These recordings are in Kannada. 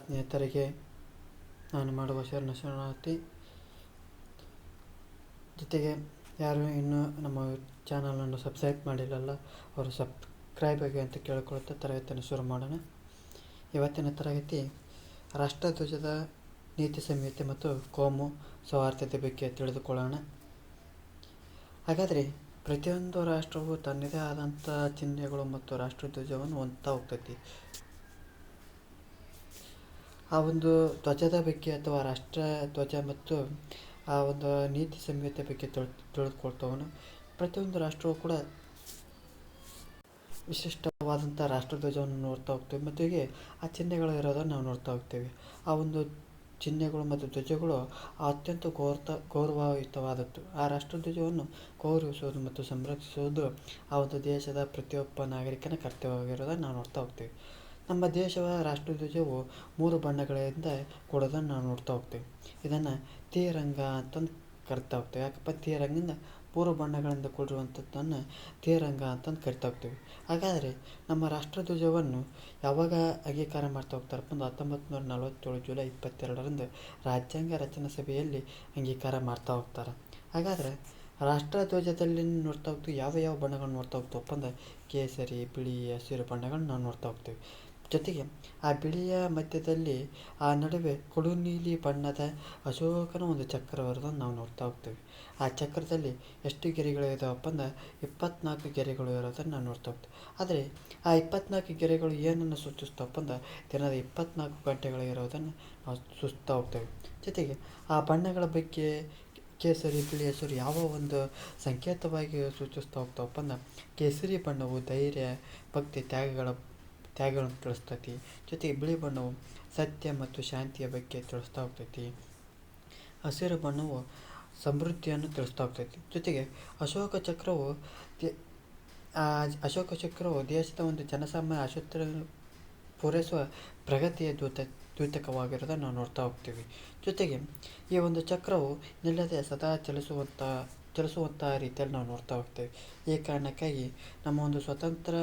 ಸ್ನೇಹಿತರಿಗೆ ನಾನು ಮಾಡುವ ಶರಣಾರ್ಥಿ. ಜೊತೆಗೆ ಯಾರು ಇನ್ನೂ ನಮ್ಮ ಚಾನಲನ್ನು ಸಬ್ಸ್ಕ್ರೈಬ್ ಮಾಡಿಲ್ಲಲ್ಲ ಅವರು ಸಬ್ಸ್ಕ್ರೈಬ್ ಆಗಿ ಅಂತ ಕೇಳಿಕೊಳ್ಳುತ್ತಾ ತರಗತಿಯನ್ನು ಶುರು ಮಾಡೋಣ. ಇವತ್ತಿನ ತರಗತಿ ರಾಷ್ಟ್ರಧ್ವಜದ ನೀತಿ ಸಂಹಿತೆ ಮತ್ತು ಕೋಮು ಸೌಹಾರ್ದತೆ ಬಗ್ಗೆ ತಿಳಿದುಕೊಳ್ಳೋಣ. ಹಾಗಾದರೆ ಪ್ರತಿಯೊಂದು ರಾಷ್ಟ್ರವು ತನ್ನದೇ ಆದಂಥ ಚಿಹ್ನೆಗಳು ಮತ್ತು ರಾಷ್ಟ್ರಧ್ವಜವನ್ನು ಹೊಂದ್ತಾ ಹೋಗ್ತೈತಿ. ಆ ಒಂದು ಧ್ವಜದ ಬಗ್ಗೆ ಅಥವಾ ರಾಷ್ಟ್ರ ಧ್ವಜ ಮತ್ತು ಆ ಒಂದು ನೀತಿ ಸಂಹಿತೆ ಬಗ್ಗೆ ತಿಳಿದುಕೊಳ್ತವನು. ಪ್ರತಿಯೊಂದು ರಾಷ್ಟ್ರವು ಕೂಡ ವಿಶಿಷ್ಟವಾದಂಥ ರಾಷ್ಟ್ರಧ್ವಜವನ್ನು ನೋಡ್ತಾ ಹೋಗ್ತೇವೆ ಮತ್ತು ಹೀಗೆ ಆ ಚಿಹ್ನೆಗಳು ಇರೋದನ್ನು ನಾವು ನೋಡ್ತಾ ಹೋಗ್ತೇವೆ. ಆ ಒಂದು ಚಿಹ್ನೆಗಳು ಮತ್ತು ಧ್ವಜಗಳು ಅತ್ಯಂತ ಗೌರವಯುತವಾದದ್ದು. ಆ ರಾಷ್ಟ್ರಧ್ವಜವನ್ನು ಗೌರವಿಸುವುದು ಮತ್ತು ಸಂರಕ್ಷಿಸುವುದು ಆ ಒಂದು ದೇಶದ ಪ್ರತಿಯೊಬ್ಬ ನಾಗರಿಕನ ಕರ್ತವ್ಯವಾಗಿರೋದನ್ನು ನಾವು ನೋಡ್ತಾ ಹೋಗ್ತೇವೆ. ನಮ್ಮ ದೇಶದ ರಾಷ್ಟ್ರಧ್ವಜವು 3 ಬಣ್ಣಗಳಿಂದ ಕೂಡೋದನ್ನು ನಾವು ನೋಡ್ತಾ ಹೋಗ್ತೇವೆ. ಇದನ್ನು ತ್ರಿರಂಗ ಅಂತಂದು ಕರಿತಾ ಹೋಗ್ತೇವೆ. ಯಾಕಪ್ಪ ತ್ರಿರಂಗದಿಂದ 3 ಬಣ್ಣಗಳಿಂದ ಕೂಡಿರುವಂಥದ್ದನ್ನು ತ್ರಿರಂಗ ಅಂತಂದು ಕರಿತಾ ಹೋಗ್ತೇವೆ. ಹಾಗಾದರೆ ನಮ್ಮ ರಾಷ್ಟ್ರಧ್ವಜವನ್ನು ಯಾವಾಗ ಅಂಗೀಕಾರ ಮಾಡ್ತಾ ಹೋಗ್ತಾರಪ್ಪ ಅಂದ್ರೆ 1947 ಜುಲೈ 22ರಂದು ರಾಜ್ಯಾಂಗ ರಚನಾ ಸಭೆಯಲ್ಲಿ ಅಂಗೀಕಾರ ಮಾಡ್ತಾ ಹೋಗ್ತಾರೆ. ಹಾಗಾದರೆ ರಾಷ್ಟ್ರಧ್ವಜದಲ್ಲಿ ನೋಡ್ತಾ ಹೋಗ್ತೀವಿ ಯಾವ ಬಣ್ಣಗಳನ್ನ ನೋಡ್ತಾ ಹೋಗ್ತೀವಪ್ಪ ಅಂದ್ರೆ ಕೇಸರಿ, ಬಿಳಿ, ಹಸಿರು ಬಣ್ಣಗಳನ್ನ ನಾವು ನೋಡ್ತಾ ಹೋಗ್ತೀವಿ. ಜೊತೆಗೆ ಆ ಬಿಳಿಯ ಮಧ್ಯದಲ್ಲಿ ಆ ನಡುವೆ ಕೊಡು ನೀಲಿ ಬಣ್ಣದ ಅಶೋಕನ ಒಂದು ಚಕ್ರ ಇರೋದನ್ನು ನಾವು ನೋಡ್ತಾ ಹೋಗ್ತೇವೆ. ಆ ಚಕ್ರದಲ್ಲಿ ಎಷ್ಟು ಗೆರೆಗಳು ಇದಾವಪ್ಪ ಅಂದ್ರೆ 24 ಗೆರೆಗಳು ಇರೋದನ್ನು ನಾವು ನೋಡ್ತಾ ಹೋಗ್ತೇವೆ. ಆದರೆ ಆ 24 ಗೆರೆಗಳು ಏನನ್ನು ಸೂಚಿಸ್ತವಪ್ಪ ಅಂದ್ರೆ ದಿನದ 24 ಗಂಟೆಗಳು ಇರೋದನ್ನು ನಾವು ಸೂಚಿಸ್ತಾ ಹೋಗ್ತೇವೆ. ಜೊತೆಗೆ ಆ ಬಣ್ಣಗಳ ಬಗ್ಗೆ ಕೇಸರಿ, ಬಿಳಿ, ಹಸಿರು ಯಾವ ಒಂದು ಸಂಕೇತವಾಗಿ ಸೂಚಿಸ್ತಾ ಹೋಗ್ತಾವಪ್ಪ ಅಂದ್ರೆ ಕೇಸರಿ ಬಣ್ಣವು ಧೈರ್ಯ, ಭಕ್ತಿ, ತ್ಯಾಗಗಳನ್ನು ತಿಳಿಸ್ತೈತಿ. ಜೊತೆಗೆ ಬಿಳಿ ಬಣ್ಣವು ಸತ್ಯ ಮತ್ತು ಶಾಂತಿಯ ಬಗ್ಗೆ ತಿಳಿಸ್ತಾ ಹೋಗ್ತೈತಿ. ಹಸಿರು ಬಣ್ಣವು ಸಮೃದ್ಧಿಯನ್ನು ತಿಳಿಸ್ತಾ ಹೋಗ್ತೈತಿ. ಜೊತೆಗೆ ಅಶೋಕ ಚಕ್ರವು ದೇಶದ ಒಂದು ಜನಸಾಮಾನ್ಯ ಆಶೋತ್ತರಗಳನ್ನು ಪೂರೈಸುವ ಪ್ರಗತಿಯ ದ್ಯೋತಕವಾಗಿರೋದನ್ನು ನಾವು ನೋಡ್ತಾ ಹೋಗ್ತೀವಿ. ಜೊತೆಗೆ ಈ ಒಂದು ಚಕ್ರವು ನಿಲ್ಲದೆ ಸದಾ ಚಲಿಸುವಂಥ ರೀತಿಯಲ್ಲಿ ನಾವು ನೋಡ್ತಾ ಹೋಗ್ತೇವೆ. ಈ ಕಾರಣಕ್ಕಾಗಿ ನಮ್ಮ ಒಂದು ಸ್ವತಂತ್ರ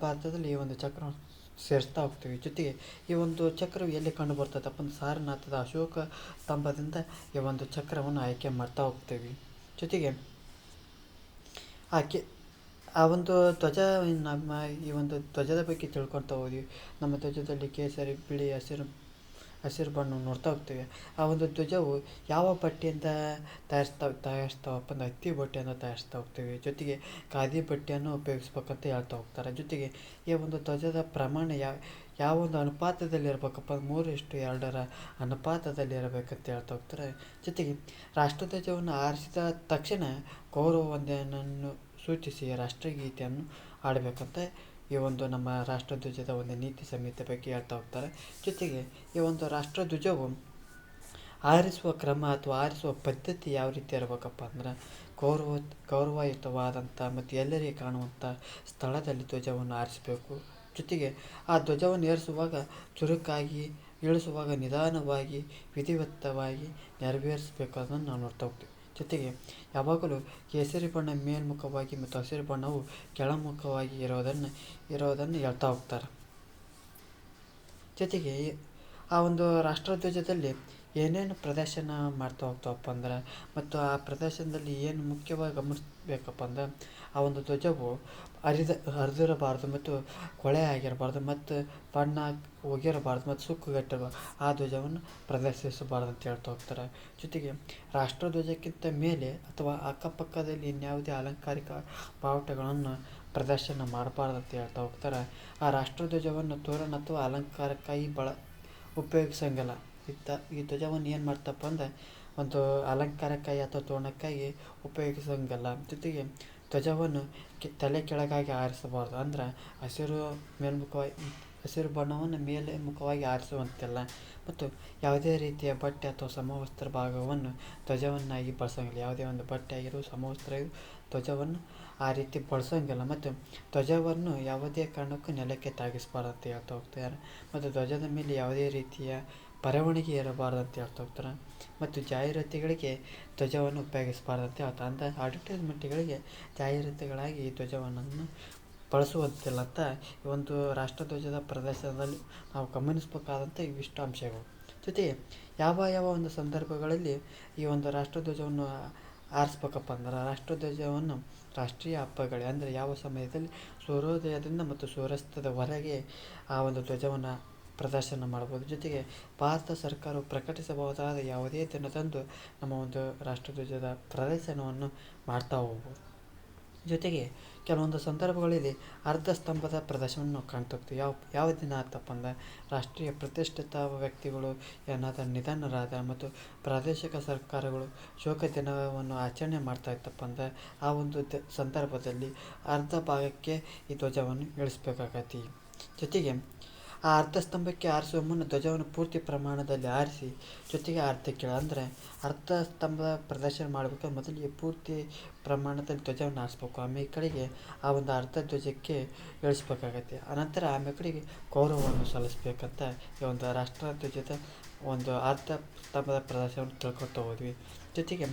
ಭಾರತದಲ್ಲಿ ಈ ಒಂದು ಚಕ್ರವನ್ನು ಸೇರಿಸ್ತಾ ಹೋಗ್ತೀವಿ. ಜೊತೆಗೆ ಈ ಒಂದು ಚಕ್ರವು ಎಲ್ಲಿ ಕಂಡು ಬರ್ತದಪ್ಪ ಅಂದ್ರೆ ಸಾರನಾಥದ ಅಶೋಕ ಸ್ತಂಭದಿಂದ ಈ ಒಂದು ಚಕ್ರವನ್ನು ಆಯ್ಕೆ ಮಾಡ್ತಾ ಹೋಗ್ತೀವಿ. ಜೊತೆಗೆ ಆ ಒಂದು ಧ್ವಜ ನಮ್ಮ ಈ ಒಂದು ಧ್ವಜದ ಬಗ್ಗೆ ತಿಳ್ಕೊಳ್ತಾ ಹೋದ್ವಿ. ನಮ್ಮ ಧ್ವಜದಲ್ಲಿ ಕೇಸರಿ, ಬಿಳಿ, ಹಸಿರು ಬಣ್ಣ ನೋಡ್ತಾ ಹೋಗ್ತೇವೆ. ಆ ಒಂದು ಧ್ವಜವು ಯಾವ ಬಟ್ಟೆಯಿಂದ ತಯಾರಿಸ್ತಾವಪ್ಪ ಅಂದ್ರೆ ಹತ್ತಿ ಬಟ್ಟೆಯಿಂದ ತಯಾರಿಸ್ತಾ ಹೋಗ್ತೇವೆ. ಜೊತೆಗೆ ಖಾದಿ ಬಟ್ಟೆಯನ್ನು ಉಪಯೋಗಿಸ್ಬೇಕಂತ ಹೇಳ್ತಾ ಹೋಗ್ತಾರೆ. ಜೊತೆಗೆ ಈ ಒಂದು ಧ್ವಜದ ಪ್ರಮಾಣ ಯಾವ ಒಂದು ಅನುಪಾತದಲ್ಲಿ ಇರಬೇಕಪ್ಪ 3:2 ಅನುಪಾತದಲ್ಲಿ ಇರಬೇಕಂತ ಹೇಳ್ತಾ ಹೋಗ್ತಾರೆ. ಜೊತೆಗೆ ರಾಷ್ಟ್ರಧ್ವಜವನ್ನು ಹಾರಿಸಿದ ತಕ್ಷಣ ಗೌರವವಂದನೆಯನ್ನು ಸೂಚಿಸಿ ರಾಷ್ಟ್ರಗೀತೆಯನ್ನು ಹಾಡಬೇಕಂತ ಈ ಒಂದು ನಮ್ಮ ರಾಷ್ಟ್ರಧ್ವಜದ ಒಂದು ನೀತಿ ಸಂಹಿತೆ ಬಗ್ಗೆ ಹೇಳ್ತಾ ಹೋಗ್ತಾರೆ. ಜೊತೆಗೆ ಈ ಒಂದು ರಾಷ್ಟ್ರಧ್ವಜವು ಹಾರಿಸುವ ಕ್ರಮ ಅಥವಾ ಹಾರಿಸುವ ಪದ್ಧತಿ ಯಾವ ರೀತಿ ಇರಬೇಕಪ್ಪ ಅಂದ್ರೆ ಗೌರವಯುತವಾದಂಥ ಮತ್ತು ಎಲ್ಲರಿಗೆ ಕಾಣುವಂಥ ಸ್ಥಳದಲ್ಲಿ ಧ್ವಜವನ್ನು ಹಾರಿಸಬೇಕು. ಜೊತೆಗೆ ಆ ಧ್ವಜವನ್ನು ಏರಿಸುವಾಗ ಚುರುಕಾಗಿ, ಇಳಿಸುವಾಗ ನಿಧಾನವಾಗಿ, ವಿಧಿವತ್ತವಾಗಿ ನೆರವೇರಿಸಬೇಕಾದನ್ನು ನಾವು ನೋಡ್ತಾ ಹೋಗ್ತೀವಿ. ಜೊತೆಗೆ ಯಾವಾಗಲೂ ಕೇಸರಿ ಬಣ್ಣ ಮೇಲ್ಮುಖವಾಗಿ ಮತ್ತು ಹಸಿರು ಬಣ್ಣವು ಕೆಳಮುಖವಾಗಿ ಇರೋದನ್ನು ಹೇಳ್ತಾ ಹೋಗ್ತಾರೆ. ಜೊತೆಗೆ ಆ ಒಂದು ರಾಷ್ಟ್ರಧ್ವಜದಲ್ಲಿ ಏನೇನು ಪ್ರದರ್ಶನ ಮಾಡ್ತಾ ಹೋಗ್ತಾವಪ್ಪ ಅಂದ್ರೆ ಮತ್ತು ಆ ಪ್ರದರ್ಶನದಲ್ಲಿ ಏನು ಮುಖ್ಯವಾಗಿ ಗಮನಿಸಬೇಕಪ್ಪ ಅಂದ್ರೆ ಆ ಒಂದು ಧ್ವಜವು ಹರಿದಿರಬಾರ್ದು ಮತ್ತು ಕೊಳೆ ಆಗಿರಬಾರ್ದು ಮತ್ತು ಬಣ್ಣ ಹೋಗಿರಬಾರ್ದು ಮತ್ತು ಸುಕ್ಕುಗಟ್ಟಿರಬಾರ್ದು. ಆ ಧ್ವಜವನ್ನು ಪ್ರದರ್ಶಿಸಬಾರ್ದು ಅಂತ ಹೇಳ್ತಾ ಹೋಗ್ತಾರೆ. ಜೊತೆಗೆ ರಾಷ್ಟ್ರಧ್ವಜಕ್ಕಿಂತ ಮೇಲೆ ಅಥವಾ ಅಕ್ಕಪಕ್ಕದಲ್ಲಿ ಇನ್ಯಾವುದೇ ಅಲಂಕಾರಿಕ ಬಾವುಟಗಳನ್ನು ಪ್ರದರ್ಶನ ಮಾಡಬಾರ್ದು ಅಂತ ಹೇಳ್ತಾ ಹೋಗ್ತಾರೆ. ಆ ರಾಷ್ಟ್ರಧ್ವಜವನ್ನು ತೋರಣ ಅಥವಾ ಅಲಂಕಾರಕ್ಕಾಗಿ ಉಪಯೋಗಿಸಂಗಿಲ್ಲ. ಈ ಧ್ವಜವನ್ನು ಏನು ಮಾಡ್ತಪ್ಪ ಅಂದ್ರೆ ಒಂದು ಅಲಂಕಾರಕ್ಕಾಗಿ ಅಥವಾ ತೋರಣಕ್ಕಾಗಿ ಉಪಯೋಗಿಸಂಗಿಲ್ಲ. ಜೊತೆಗೆ ಧ್ವಜವನ್ನು ತಲೆ ಕೆಳಗಾಗಿ ಹಾರಿಸಬಾರ್ದು. ಅಂದ್ರೆ ಹಸಿರು ಬಣ್ಣವನ್ನು ಮೇಲೆ ಮುಖವಾಗಿ ಹಾರಿಸುವಂತಿಲ್ಲ ಮತ್ತು ಯಾವುದೇ ರೀತಿಯ ಬಟ್ಟೆ ಅಥವಾ ಸಮವಸ್ತ್ರ ಭಾಗವನ್ನು ಧ್ವಜವನ್ನಾಗಿ ಬಳಸಂಗಿಲ್ಲ. ಯಾವುದೇ ಒಂದು ಬಟ್ಟೆ ಆಗಿರೋ ಸಮವಸ್ತ್ರ ಧ್ವಜವನ್ನು ಆ ರೀತಿ ಬಳಸೋಂಗಿಲ್ಲ ಮತ್ತು ಧ್ವಜವನ್ನು ಯಾವುದೇ ಕಾರಣಕ್ಕೂ ನೆಲಕ್ಕೆ ತಾಗಿಸಬಾರ್ದು ಅಂತ ಹೇಳ್ತಾ ಹೋಗ್ತಾರೆ. ಮತ್ತು ಧ್ವಜದ ಮೇಲೆ ಯಾವುದೇ ರೀತಿಯ ಬರವಣಿಗೆ ಇರಬಾರ್ದು ಅಂತ ಹೇಳ್ತಾ ಹೋಗ್ತಾರೆ. ಮತ್ತು ಜಾಹೀರಾತುಗಳಿಗೆ ಧ್ವಜವನ್ನು ಉಪಯೋಗಿಸಬಾರ್ದು ಅಂತ ಹೇಳ್ತಾರೆ. ಅಡ್ವರ್ಟೈಸ್ಮೆಂಟ್ಗಳಿಗೆ ಜಾಹೀರಾತುಗಳಾಗಿ ಈ ಧ್ವಜವನ್ನು ಬಳಸುವಂತಿಲ್ಲ ಅಂತ ಈ ಒಂದು ರಾಷ್ಟ್ರಧ್ವಜದ ಪ್ರದರ್ಶನದಲ್ಲಿ ನಾವು ಗಮನಿಸಬೇಕಾದಂಥ ಇವಿಷ್ಟು ಅಂಶಗಳು. ಜೊತೆಗೆ ಯಾವ ಯಾವ ಒಂದು ಸಂದರ್ಭಗಳಲ್ಲಿ ಈ ಒಂದು ರಾಷ್ಟ್ರಧ್ವಜವನ್ನು ಆರಿಸ್ಬೇಕಪ್ಪ ಅಂದ್ರೆ, ರಾಷ್ಟ್ರಧ್ವಜವನ್ನು ರಾಷ್ಟ್ರೀಯ ಹಬ್ಬಗಳೇ ಅಂದರೆ ಯಾವ ಸಮಯದಲ್ಲಿ ಸೂರ್ಯೋದಯದಿಂದ ಮತ್ತು ಸೂರ್ಯಾಸ್ತದವರೆಗೆ ಆ ಒಂದು ಧ್ವಜವನ್ನು ಪ್ರದರ್ಶನ ಮಾಡ್ಬೋದು. ಜೊತೆಗೆ ಭಾರತ ಸರ್ಕಾರವು ಪ್ರಕಟಿಸಬಹುದಾದ ಯಾವುದೇ ದಿನದಂದು ನಮ್ಮ ಒಂದು ರಾಷ್ಟ್ರಧ್ವಜದ ಪ್ರದರ್ಶನವನ್ನು ಮಾಡ್ತಾ ಹೋಗ್ಬೋದು. ಜೊತೆಗೆ ಕೆಲವೊಂದು ಸಂದರ್ಭಗಳಲ್ಲಿ ಅರ್ಧ ಸ್ತಂಭದ ಪ್ರದರ್ಶನವನ್ನು ನಾವು ಕಾಣ್ತಾ ಹೋಗ್ತೀವಿ. ಯಾವ ದಿನ ಆತಪ್ಪ ಅಂದ್ರೆ, ರಾಷ್ಟ್ರೀಯ ಪ್ರತಿಷ್ಠಿತ ವ್ಯಕ್ತಿಗಳು ಏನಾದರೂ ನಿಧನರಾದ ಮತ್ತು ಪ್ರಾದೇಶಿಕ ಸರ್ಕಾರಗಳು ಶೋಕ ದಿನವನ್ನು ಆಚರಣೆ ಮಾಡ್ತಾ ಇತ್ತಪ್ಪ ಅಂದ್ರೆ, ಆ ಒಂದು ಸಂದರ್ಭದಲ್ಲಿ ಅರ್ಧ ಭಾಗಕ್ಕೆ ಈ ಧ್ವಜವನ್ನು ಇಳಿಸ್ಬೇಕಾಗತ್ತೆ. ಜೊತೆಗೆ ಆ ಅರ್ಧ ಸ್ತಂಭಕ್ಕೆ ಆರಿಸುವ ಮುನ್ನ ಧ್ವಜವನ್ನು ಪೂರ್ತಿ ಪ್ರಮಾಣದಲ್ಲಿ ಆರಿಸಿ, ಜೊತೆಗೆ ಅರ್ಧಕ್ಕೆ ಅಂದರೆ ಅರ್ಧ ಸ್ತಂಭದ ಪ್ರದರ್ಶನ ಮಾಡಬೇಕಾದ್ರೆ ಮೊದಲಿಗೆ ಪೂರ್ತಿ ಪ್ರಮಾಣದಲ್ಲಿ ಧ್ವಜವನ್ನು ಆರಿಸ್ಬೇಕು. ಆಮೇಲೆ ಕಡೆಗೆ ಆ ಒಂದು ಅರ್ಧ ಧ್ವಜಕ್ಕೆ ಇಳಿಸ್ಬೇಕಾಗತ್ತೆ. ಅನಂತರ ಆಮೇಲೆ ಕಡೆಗೆ ಗೌರವವನ್ನು ಸಲ್ಲಿಸ್ಬೇಕಂತ ಈ ಒಂದು ರಾಷ್ಟ್ರಧ್ವಜದ ಒಂದು ಅರ್ಧ ಸ್ತಂಭದ ಪ್ರದರ್ಶನವನ್ನು ತಿಳ್ಕೊತಾ ಹೋದ್ವಿ. ಜೊತೆಗೆ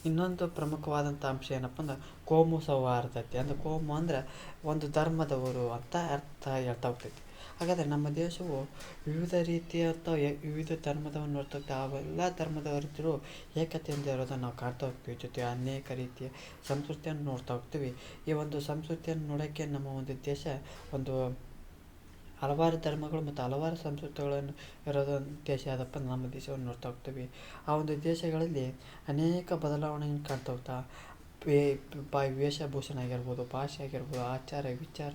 ಇನ್ನೊಂದು ಪ್ರಮುಖವಾದಂಥ ಅಂಶ ಏನಪ್ಪ ಅಂದ್ರೆ, ಕೋಮು ಸೌಹಾರ್ದತೆ. ಅಂದರೆ ಕೋಮು ಅಂದರೆ ಒಂದು ಧರ್ಮದವರು ಅಂತ ಅರ್ಥ ಹೇಳ್ತಾ ಹೋಗ್ತೈತಿ. ಹಾಗಾದರೆ ನಮ್ಮ ದೇಶವು ವಿವಿಧ ರೀತಿಯಂಥ ವಿವಿಧ ಧರ್ಮದವನ್ನು ನೋಡ್ತಾ ಅವೆಲ್ಲ ಧರ್ಮದವರಿದ್ದರೂ ಏಕತೆಯಿಂದ ಇರೋದನ್ನು ನಾವು ಕಾಣ್ತಾ ಹೋಗ್ತೀವಿ. ಜೊತೆ ಅನೇಕ ರೀತಿಯ ಸಂಸ್ಕೃತಿಯನ್ನು ನೋಡ್ತಾ ಹೋಗ್ತೀವಿ. ಈ ಒಂದು ಸಂಸ್ಕೃತಿಯನ್ನು ನೋಡೋಕ್ಕೆ ನಮ್ಮ ಒಂದು ದೇಶ ಒಂದು ಹಲವಾರು ಧರ್ಮಗಳು ಮತ್ತು ಹಲವಾರು ಸಂಸ್ಕೃತಿಗಳನ್ನು ಇರೋದು ದೇಶ ಆದಪ್ಪ ನಮ್ಮ ದೇಶವನ್ನು ನೋಡ್ತಾ ಹೋಗ್ತೀವಿ. ಆ ಒಂದು ದೇಶಗಳಲ್ಲಿ ಅನೇಕ ಬದಲಾವಣೆಯನ್ನು ಕಾಣ್ತಾ ಹೋಗ್ತಾ ವೇಷಭೂಷಣ ಆಗಿರ್ಬೋದು, ಭಾಷೆ ಆಗಿರ್ಬೋದು, ಆಚಾರ ವಿಚಾರ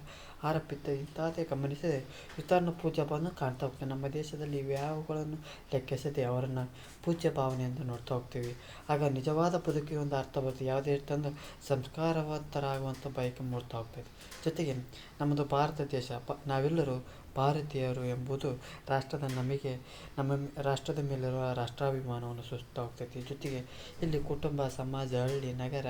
ಆರಪಿತ್ತ ಇಂಥದ್ದೇ ಗಮನಿಸದೆ ಇತರನ ಪೂಜ್ಯ ಭಾವನೆ ಕಾಣ್ತಾ ಹೋಗ್ತೀವಿ. ನಮ್ಮ ದೇಶದಲ್ಲಿ ಇವ್ಯಾವುಗಳನ್ನು ಲೆಕ್ಕಿಸದೆ ಅವರನ್ನು ಪೂಜ್ಯ ಭಾವನೆಯಿಂದ ನೋಡ್ತಾ ಹೋಗ್ತೀವಿ. ಆಗ ನಿಜವಾದ ಬದುಕಿಗೆ ಒಂದು ಅರ್ಥ ಬರುತ್ತೆ. ಯಾವುದೇ ಇರ್ತಂದ್ರೆ ಸಂಸ್ಕಾರವಂತರಾಗುವಂಥ ಬಯಕೆ ಮೂಡ್ತಾ ಹೋಗ್ತದೆ. ಜೊತೆಗೆ ನಮ್ಮದು ಭಾರತ ದೇಶ, ನಾವೆಲ್ಲರೂ ಭಾರತೀಯರು ಎಂಬುದು ನಮ್ಮ ರಾಷ್ಟ್ರದ ಮೇಲಿರುವ ರಾಷ್ಟ್ರಾಭಿಮಾನವನ್ನು ಸೂಚಿಸ್ತಾ ಹೋಗ್ತೈತಿ. ಜೊತೆಗೆ ಇಲ್ಲಿ ಕುಟುಂಬ, ಸಮಾಜ, ಹಳ್ಳಿ, ನಗರ,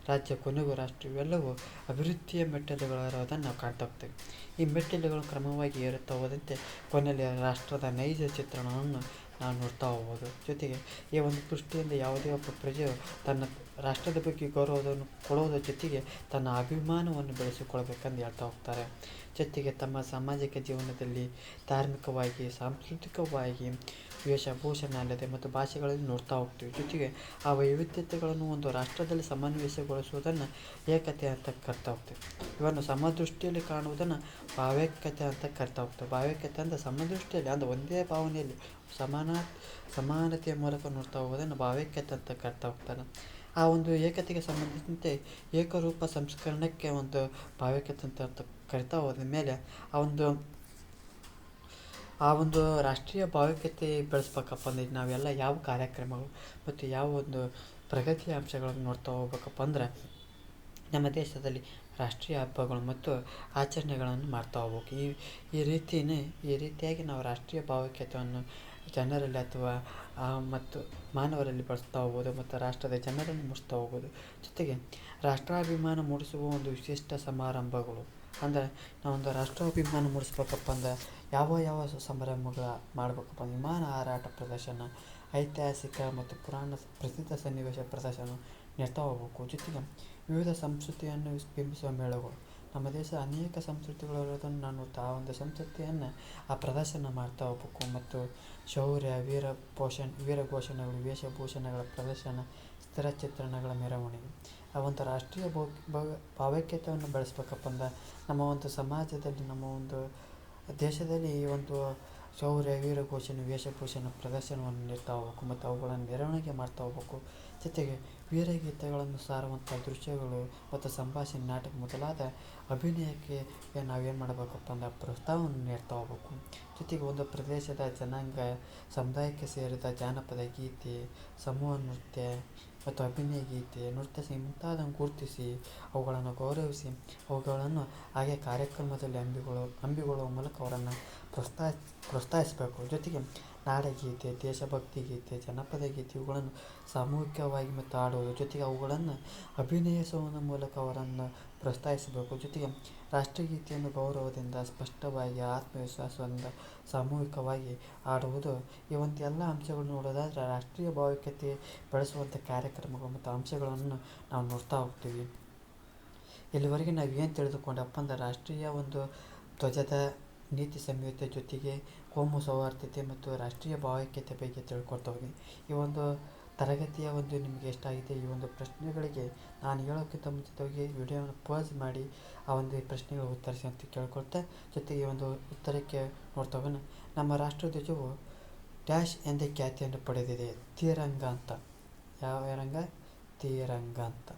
ರಾಜ್ಯ, ಕೊನೆಗೂ ರಾಷ್ಟ್ರ ಇವೆಲ್ಲವೂ ಅಭಿವೃದ್ಧಿಯ ಮೆಟ್ಟಿಲುಗಳಿರೋದನ್ನು ನಾವು ಕಾಣ್ತಾ ಹೋಗ್ತೇವೆ. ಈ ಮೆಟ್ಟಿಲುಗಳು ಕ್ರಮವಾಗಿ ಏರುತ್ತಾ ಹೋದಂತೆ ಕೊನೆಯಲ್ಲಿ ರಾಷ್ಟ್ರದ ನೈಜ ಚಿತ್ರಣವನ್ನು ನಾವು ನೋಡ್ತಾ ಹೋಗ್ಬೋದು. ಜೊತೆಗೆ ಈ ಒಂದು ದೃಷ್ಟಿಯಿಂದ ಯಾವುದೇ ಒಬ್ಬ ಪ್ರಜೆಯು ತನ್ನ ರಾಷ್ಟ್ರದ ಬಗ್ಗೆ ಗೌರವವನ್ನು ಕೊಡುವುದರ ಜೊತೆಗೆ ತನ್ನ ಅಭಿಮಾನವನ್ನು ಬೆಳೆಸಿಕೊಳ್ಬೇಕೆಂದು ಹೇಳ್ತಾ ಹೋಗ್ತಾರೆ. ಜೊತೆಗೆ ತಮ್ಮ ಸಾಮಾಜಿಕ ಜೀವನದಲ್ಲಿ ಧಾರ್ಮಿಕವಾಗಿ, ಸಾಂಸ್ಕೃತಿಕವಾಗಿ, ವೇಷಭೂಷಣ ಅಲ್ಲದೆ ಮತ್ತು ಭಾಷೆಗಳಲ್ಲಿ ನೋಡ್ತಾ ಹೋಗ್ತೀವಿ. ಜೊತೆಗೆ ಆ ವೈವಿಧ್ಯತೆಗಳನ್ನು ಒಂದು ರಾಷ್ಟ್ರದಲ್ಲಿ ಸಮನ್ವಯಗೊಳಿಸುವುದನ್ನು ಏಕತೆ ಅಂತ ಕರ್ತಾ ಹೋಗ್ತೇವೆ. ಇವನ್ನು ಸಮದೃಷ್ಟಿಯಲ್ಲಿ ಕಾಣುವುದನ್ನು ಭಾವೈಕ್ಯತೆ ಅಂತ ಕರ್ತಾ ಹೋಗ್ತೇವೆ. ಭಾವೈಕ್ಯತೆ ಅಂದರೆ ಸಮದೃಷ್ಟಿಯಲ್ಲಿ ಅಂದರೆ ಒಂದೇ ಭಾವನೆಯಲ್ಲಿ ಸಮಾನತೆಯ ಮೂಲಕ ನೋಡ್ತಾ ಹೋಗೋದನ್ನು ಭಾವೈಕ್ಯತೆ ಅಂತ ಕರ್ತಾ ಹೋಗ್ತಾರೆ. ಆ ಒಂದು ಏಕತೆಗೆ ಸಂಬಂಧಿಸಿದಂತೆ ಏಕರೂಪ ಸಂಸ್ಕರಣಕ್ಕೆ ಒಂದು ಭಾವೈಕ್ಯತೆ ಅಂತ ಕರಿತಾ ಹೋದ ಮೇಲೆ ಆ ಒಂದು ರಾಷ್ಟ್ರೀಯ ಭಾವೈಕ್ಯತೆ ಬೆಳೆಸ್ಬೇಕಪ್ಪ ಅಂದರೆ ನಾವೆಲ್ಲ ಯಾವ ಕಾರ್ಯಕ್ರಮಗಳು ಮತ್ತು ಯಾವ ಒಂದು ಪ್ರಗತಿಯ ಅಂಶಗಳನ್ನು ನೋಡ್ತಾ ಹೋಗ್ಬೇಕಪ್ಪ ಅಂದ್ರೆ, ನಮ್ಮ ದೇಶದಲ್ಲಿ ರಾಷ್ಟ್ರೀಯ ಹಬ್ಬಗಳು ಮತ್ತು ಆಚರಣೆಗಳನ್ನು ಮಾಡ್ತಾ ಹೋಗ್ಬೇಕು. ಈ ರೀತಿಯಾಗಿ ನಾವು ರಾಷ್ಟ್ರೀಯ ಭಾವೈಕ್ಯತೆಯನ್ನು ಜನರಲ್ಲಿ ಅಥವಾ ಮತ್ತು ಮಾನವರಲ್ಲಿ ಬಳಸ್ತಾ ಹೋಗ್ಬೋದು ಮತ್ತು ರಾಷ್ಟ್ರದ ಜನರನ್ನು ಮೂಡಿಸ್ತಾ ಹೋಗ್ಬೋದು. ಜೊತೆಗೆ ರಾಷ್ಟ್ರಾಭಿಮಾನ ಮೂಡಿಸುವ ಒಂದು ವಿಶಿಷ್ಟ ಸಮಾರಂಭಗಳು ಅಂದರೆ, ನಾವೊಂದು ರಾಷ್ಟ್ರಾಭಿಮಾನ ಮೂಡಿಸ್ಬೇಕಪ್ಪ ಅಂದ್ರೆ ಯಾವ ಸಮಾರಂಭಗಳು ಮಾಡಬೇಕಪ್ಪ ಅಂದ್ರೆ, ವಿಮಾನ ಹಾರಾಟ ಪ್ರದರ್ಶನ, ಐತಿಹಾಸಿಕ ಮತ್ತು ಪುರಾಣ ಪ್ರಸಿದ್ಧ ಸನ್ನಿವೇಶ ಪ್ರದರ್ಶನ ನೀಡ್ತಾ ಹೋಗ್ಬೇಕು. ಜೊತೆಗೆ ವಿವಿಧ ಸಂಸ್ಕೃತಿಯನ್ನು ಬಿಂಬಿಸುವ ಮೇಳಗಳು. ನಮ್ಮ ದೇಶ ಅನೇಕ ಸಂಸ್ಕೃತಿಗಳು ಇರೋದನ್ನು ನಾನು ನೋಡ್ತಾ ಆ ಒಂದು ಸಂಸ್ಕೃತಿಯನ್ನು ಆ ಪ್ರದರ್ಶನ ಮಾಡ್ತಾ ಹೋಗ್ಬೇಕು. ಮತ್ತು ಶೌರ್ಯ, ವೀರಘೋಷಣೆಗಳು, ವೇಷಭೂಷಣಗಳ ಪ್ರದರ್ಶನ, ಸ್ಥಿರ ಚಿತ್ರಣಗಳ ಮೆರವಣಿಗೆ. ಆ ಒಂದು ರಾಷ್ಟ್ರೀಯ ಭಾವೈಕ್ಯತೆಯನ್ನು ಬೆಳೆಸ್ಬೇಕಪ್ಪ ಅಂದ್ರೆ ನಮ್ಮ ಒಂದು ಸಮಾಜದಲ್ಲಿ, ನಮ್ಮ ಒಂದು ದೇಶದಲ್ಲಿ ಈ ಒಂದು ಶೌರ್ಯ, ವೀರಘೋಷಣೆ, ವೇಷಭೂಷಣ ಪ್ರದರ್ಶನವನ್ನು ನೀಡ್ತಾ ಹೋಗ್ಬೇಕು ಮತ್ತು ಅವುಗಳನ್ನು ಮೆರವಣಿಗೆ ಮಾಡ್ತಾ ಹೋಗ್ಬೇಕು. ಜೊತೆಗೆ ವೀರಗೀತೆಗಳನ್ನು ಸಾರುವಂಥ ದೃಶ್ಯಗಳು ಮತ್ತು ಸಂಭಾಷಣೆ, ನಾಟಕ ಮೊದಲಾದ ಅಭಿನಯಕ್ಕೆ ನಾವೇನು ಮಾಡಬೇಕಪ್ಪ ಅಂದ್ರೆ ಪ್ರೋತ್ಸಾಹವನ್ನು ನೀಡ್ತಾ ಹೋಗ್ಬೇಕು. ಜೊತೆಗೆ ಒಂದು ಪ್ರದೇಶದ ಜನಾಂಗ ಸಮುದಾಯಕ್ಕೆ ಸೇರಿದ ಜಾನಪದ ಗೀತೆ, ಸಮೂಹ ನೃತ್ಯ ಮತ್ತು ಅಭಿನಯ ಗೀತೆ, ನೃತ್ಯ ಮುಂತಾದನ್ನು ಗುರುತಿಸಿ ಅವುಗಳನ್ನು ಗೌರವಿಸಿ ಅವುಗಳನ್ನು ಹಾಗೆ ಕಾರ್ಯಕ್ರಮದಲ್ಲಿ ಹಮ್ಮಿಕೊಳ್ಳುವ ಮೂಲಕ ಅವರನ್ನು ಪ್ರೋತ್ಸಾಹಿಸಬೇಕು. ಜೊತೆಗೆ ನಾಡಗೀತೆ, ದೇಶಭಕ್ತಿ ಗೀತೆ, ಜನಪದ ಗೀತೆ ಇವುಗಳನ್ನು ಸಾಮೂಹಿಕವಾಗಿ ಮತ್ತು ಹಾಡುವುದು, ಜೊತೆಗೆ ಅವುಗಳನ್ನು ಅಭಿನಯಿಸುವ ಮೂಲಕ ಅವರನ್ನು ಪ್ರೋತ್ಸಾಹಿಸಬೇಕು. ಜೊತೆಗೆ ರಾಷ್ಟ್ರಗೀತೆಯನ್ನು ಗೌರವದಿಂದ, ಸ್ಪಷ್ಟವಾಗಿ, ಆತ್ಮವಿಶ್ವಾಸದಿಂದ ಸಾಮೂಹಿಕವಾಗಿ ಹಾಡುವುದು. ಈ ಒಂದು ಎಲ್ಲ ಅಂಶಗಳನ್ನು ನೋಡೋದಾದರೆ ರಾಷ್ಟ್ರೀಯ ಭಾವೈಕ್ಯತೆ ಬೆಳೆಸುವಂಥ ಕಾರ್ಯಕ್ರಮಗಳು ಮತ್ತು ಅಂಶಗಳನ್ನು ನಾವು ನೋಡ್ತಾ ಹೋಗ್ತೀವಿ. ಇಲ್ಲಿವರೆಗೆ ನಾವು ಏನು ತಿಳಿದುಕೊಂಡಪ್ಪ ಅಂದರೆ ರಾಷ್ಟ್ರೀಯ ಒಂದು ಧ್ವಜದ ನೀತಿ ಸಂಹಿತೆ ಜೊತೆಗೆ ಕೋಮು ಸೌಹಾರ್ದತೆ ಮತ್ತು ರಾಷ್ಟ್ರೀಯ ಭಾವೈಕ್ಯತೆ ಬಗ್ಗೆ ತಿಳ್ಕೊಳ್ತಾ ಹೋಗಿ ಈ ಒಂದು ತರಗತಿಯ ಒಂದು ನಿಮಗೆ ಇಷ್ಟ ಆಗಿದೆ ಈ ಒಂದು ಪ್ರಶ್ನೆಗಳಿಗೆ ನಾನು ಹೇಳೋಕ್ಕಿಂತ ಮುಂಚಿತವಾಗಿ ವಿಡಿಯೋನ ಪಾಸ್ ಮಾಡಿ ಆ ಒಂದು ಪ್ರಶ್ನೆಗಳಿಗೆ ಉತ್ತರಿಸಿ ಅಂತ ಕೇಳ್ಕೊಳ್ತಾ ಜೊತೆಗೆ ಈ ಒಂದು ಉತ್ತರಕ್ಕೆ ನೋಡ್ತಾ ಹೋಗೋಣ. ನಮ್ಮ ರಾಷ್ಟ್ರಧ್ವಜವು ಡ್ಯಾಶ್ ಎಂದೇ ಖ್ಯಾತಿಯನ್ನು ಪಡೆದಿದೆ. ತಿರಂಗ ಅಂತ. ಯಾವ ರಂಗ? ತಿರಂಗ ಅಂತ.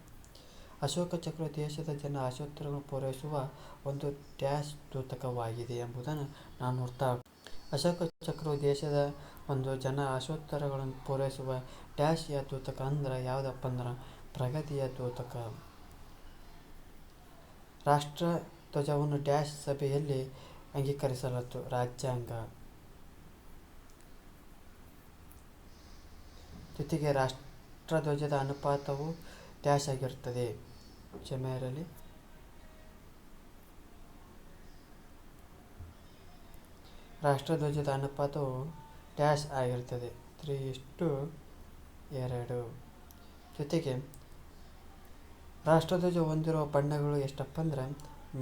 ಅಶೋಕ ಚಕ್ರ ದೇಶದ ಜನ ಆಶೋತ್ತರಗಳನ್ನು ಪೂರೈಸುವ ಒಂದು ಡ್ಯಾಶ್ ದ್ಯೋತಕವಾಗಿದೆ ಎಂಬುದನ್ನು ನಾವು ನೋಡ್ತಾ. ಅಶೋಕ ಚಕ್ರವು ದೇಶದ ಒಂದು ಜನ ಆಶೋತ್ತರಗಳನ್ನು ಪೂರೈಸುವ ಡ್ಯಾಶಿಯ ದ್ಯೋತಕ ಅಂದ್ರೆ ಯಾವುದಪ್ಪ ಅಂದ್ರೆ ಪ್ರಗತಿಯ ದ್ಯೋತಕ. ರಾಷ್ಟ್ರ ಧ್ವಜವನ್ನು ಡ್ಯಾಶ್ ಸಭೆಯಲ್ಲಿ ಅಂಗೀಕರಿಸಲಾಯಿತು. ರಾಜ್ಯಾಂಗ. ಜೊತೆಗೆ ರಾಷ್ಟ್ರಧ್ವಜದ ಅನುಪಾತವು ಡ್ಯಾಶ್ ಆಗಿರುತ್ತದೆ. ಕ್ಷಮೆಯಿರಲಿ. ರಾಷ್ಟ್ರಧ್ವಜದ ಅನುಪಾತವು ಡ್ಯಾಶ್ ಆಗಿರುತ್ತದೆ 3:2. ಜೊತೆಗೆ ರಾಷ್ಟ್ರಧ್ವಜ ಹೊಂದಿರುವ ಬಣ್ಣಗಳು ಎಷ್ಟಪ್ಪ ಅಂದ್ರೆ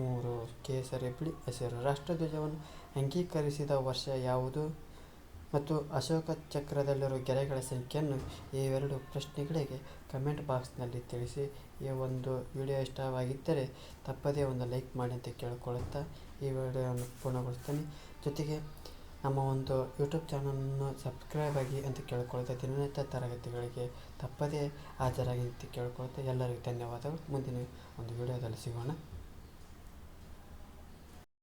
3: ಕೇಸರಿ, ಬಿಳಿ, ಹಸಿರು. ರಾಷ್ಟ್ರಧ್ವಜವನ್ನು ಅಂಗೀಕರಿಸಿದ ವರ್ಷ ಯಾವುದು ಮತ್ತು ಅಶೋಕ ಚಕ್ರದಲ್ಲಿರುವ ಗೆರೆಗಳ ಸಂಖ್ಯೆಯನ್ನು ಇವೆರಡು ಪ್ರಶ್ನೆಗಳಿಗೆ ಕಮೆಂಟ್ ಬಾಕ್ಸ್ನಲ್ಲಿ ತಿಳಿಸಿ. ಈ ಒಂದು ವಿಡಿಯೋ ಇಷ್ಟವಾಗಿದ್ದರೆ ತಪ್ಪದೇ ಒಂದು ಲೈಕ್ ಮಾಡಿ ಅಂತ ಕೇಳಿಕೊಳ್ಳುತ್ತಾ ಈ ವಿಡಿಯೋವನ್ನು ಪೂರ್ಣಗೊಳಿಸ್ತೇನೆ. ಜೊತೆಗೆ ನಮ್ಮ ಒಂದು ಯೂಟ್ಯೂಬ್ ಚಾನಲನ್ನು ಸಬ್ಸ್ಕ್ರೈಬ್ ಆಗಿ ಅಂತ ಕೇಳಿಕೊಳ್ಳುತ್ತಾ ದಿನನಿತ್ಯ ತರಗತಿಗಳಿಗೆ ತಪ್ಪದೇ ಹಾಜರಾಗಿ ಅಂತ ಕೇಳಿಕೊಳ್ಳುತ್ತಾ ಎಲ್ಲರಿಗೂ ಧನ್ಯವಾದಗಳು. ಮುಂದಿನ ಒಂದು ವಿಡಿಯೋದಲ್ಲಿ ಸಿಗೋಣ.